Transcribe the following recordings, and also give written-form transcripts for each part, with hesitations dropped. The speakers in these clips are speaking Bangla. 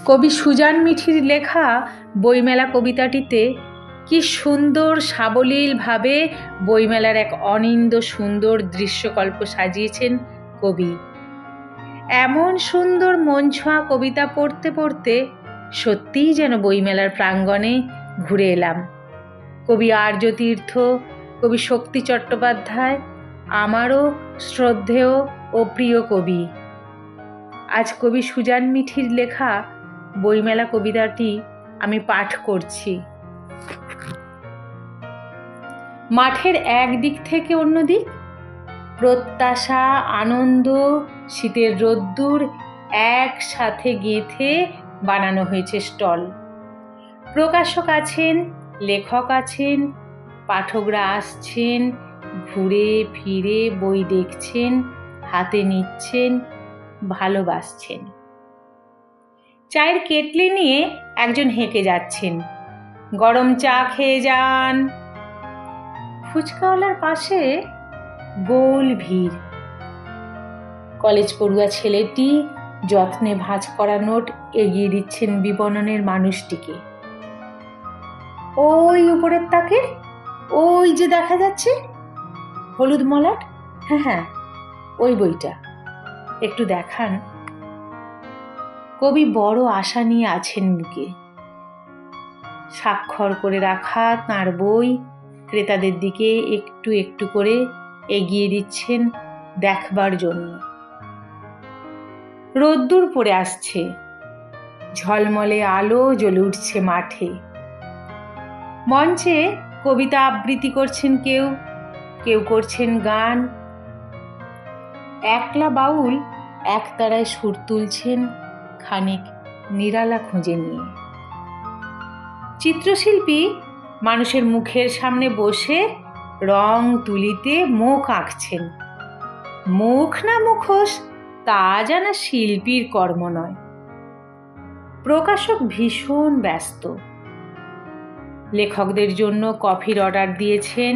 কবি সুজান মিঠির লেখা বইমেলা কবিতাটিতে কি সুন্দর সাবলীলভাবে বইমেলার এক অনিন্দ সুন্দর দৃশ্যকল্প সাজিয়েছেন কবি। এমন সুন্দর মন ছোঁয়া কবিতা পড়তে পড়তে সত্যিই যেন বইমেলার প্রাঙ্গণে ঘুরে এলাম। কবি আর্যতীর্থ, কবি শক্তি চট্টোপাধ্যায় আমারও শ্রদ্ধেয় ও প্রিয় কবি। আজ কবি সুজান মিঠির লেখা বইমেলা কবিতাটি আমি পাঠ করছি। মাঠের এক দিক থেকে অন্য দিক প্রত্যাশা, আনন্দ, শীতের রোদ্দুর একসাথে গেঁথে বানানো হয়েছে স্টল। প্রকাশক আছেন, লেখক আছেন, পাঠকরা আসছেন, ঘুরে ফিরে বই দেখছেন, হাতে নিচ্ছেন, ভালোবাসছেন। চায়ের কেটলি নিয়ে একজন হেঁকে যাচ্ছেন, গরম চা খেয়ে যান। ফুচকাওয়ালার পাশে গোল ভিড়। কলেজ পড়ুয়া ছেলেটি যত্নে ভাঁজ করা নোট এগিয়ে দিচ্ছেন বিপণনের মানুষটিকে। ওই উপরের তাকে, ওই যে দেখা যাচ্ছে হলুদ মলাট, হ্যাঁ ওই বইটা একটু দেখান। কবি বড় আশা নিয়ে আছেন বুকে। স্বাক্ষর করে রাখা তাঁর বই ক্রেতাদের দিকে একটু একটু করে এগিয়ে দিচ্ছেন দেখবার জন্য। রোদ্দুর পড়ে আসছে, ঝলমলে আলো জ্বলে উঠছে মাঠে। মঞ্চে কবিতা আবৃত্তি করছেন কেউ, কেউ করছেন গান। একলা বাউল একতারায় সুর তুলছেন খানিক নিরালা খুঁজে নিয়ে। চিত্রশিল্পী মানুষের মুখের সামনে বসে রং তুলিতে মুখ আঁকছেন। মুখ না মুখোশ তা জানা শিল্পীর কর্ম নয়। প্রকাশক ভীষণ ব্যস্ত, লেখকদের জন্য কফির অর্ডার দিয়েছেন,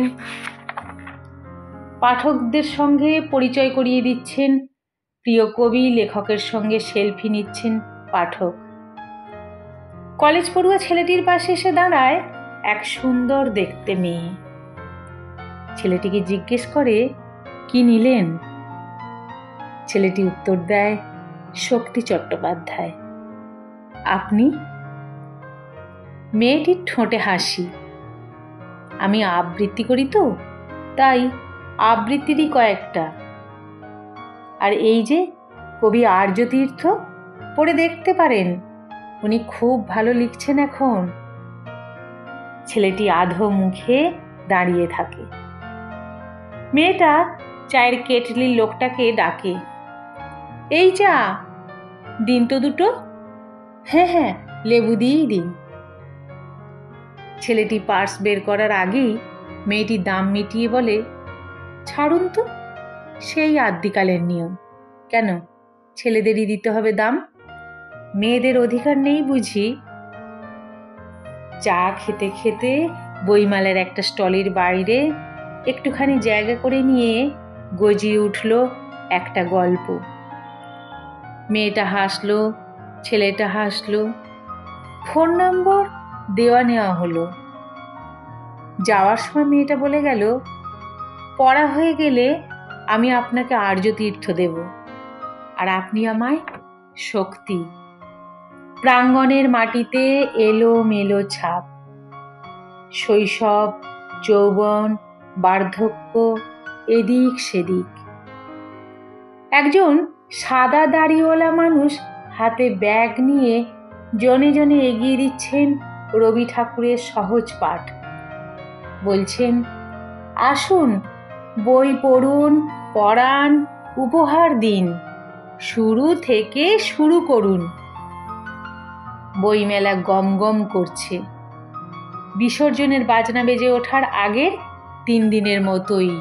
পাঠকদের সঙ্গে পরিচয় করিয়ে দিচ্ছেন প্রিয় কবি, লেখকের সঙ্গে সেলফি নিচ্ছেন পাঠক। কলেজ পড়ুয়া ছেলেটির পাশে এসে দাঁড়ায় এক সুন্দর দেখতে মেয়ে। ছেলেটিকে জিজ্ঞেস করে, কি নিলেন? ছেলেটি উত্তর দেয়, শক্তি চট্টোপাধ্যায়। আপনি? মেয়েটির ঠোঁটে হাসি। আমি আবৃত্তি করি তো, তাই আবৃত্তিরই কয়েকটা। আর এই যে কবি আর্যতীর্থ, পড়ে দেখতে পারেন, উনি খুব ভালো লিখছেন এখন। ছেলেটি আধো মুখে দাঁড়িয়ে থাকে। মেয়েটা চায়ের কেটলির লোকটাকে ডাকে, এই চা দিন তো দুটো। হ্যাঁ লেবু দিয়েই দিন। ছেলেটি পার্স বের করার আগেই মেয়েটি দাম মিটিয়ে বলে, ছাড়ুন তো, সেই আদ্যিকালের নিয়ম। কেন ছেলেদেরই দিতে হবে দাম? মেয়েদের অধিকার নেই বুঝি? চা খেতে খেতে বইমেলার একটা স্টলের বাইরে একটুখানি জায়গা করে নিয়ে গজিয়ে উঠল একটা গল্প। মেয়েটা হাসলো, ছেলেটা হাসলো, ফোন নম্বর দেওয়া নেওয়া হলো। যাওয়ার সময় মেয়েটা বলে গেল, পড়া হয়ে গেলে আমি আপনাকে আর্যতীর্থ দেব, আর আপনি আমায় শক্তি। প্রাঙ্গণের মাটিতে এলো মেলো ছাপ, শৈশব, যৌবন, বার্ধক্য, এদিক সেদিক। একজন সাদা দাড়িওয়ালা মানুষ হাতে ব্যাগ নিয়ে জনে জনে এগিয়ে দিচ্ছেন রবি ঠাকুরের সহজ পাঠ। বলছেন, আসুন বই পড়ুন, পড়ান, উপহার দিন, শুরু থেকে শুরু করুন। বইমেলা গম গম করছে। বিসর্জনের বাজনা বেজে ওঠার আগের 3 দিনের মতোই।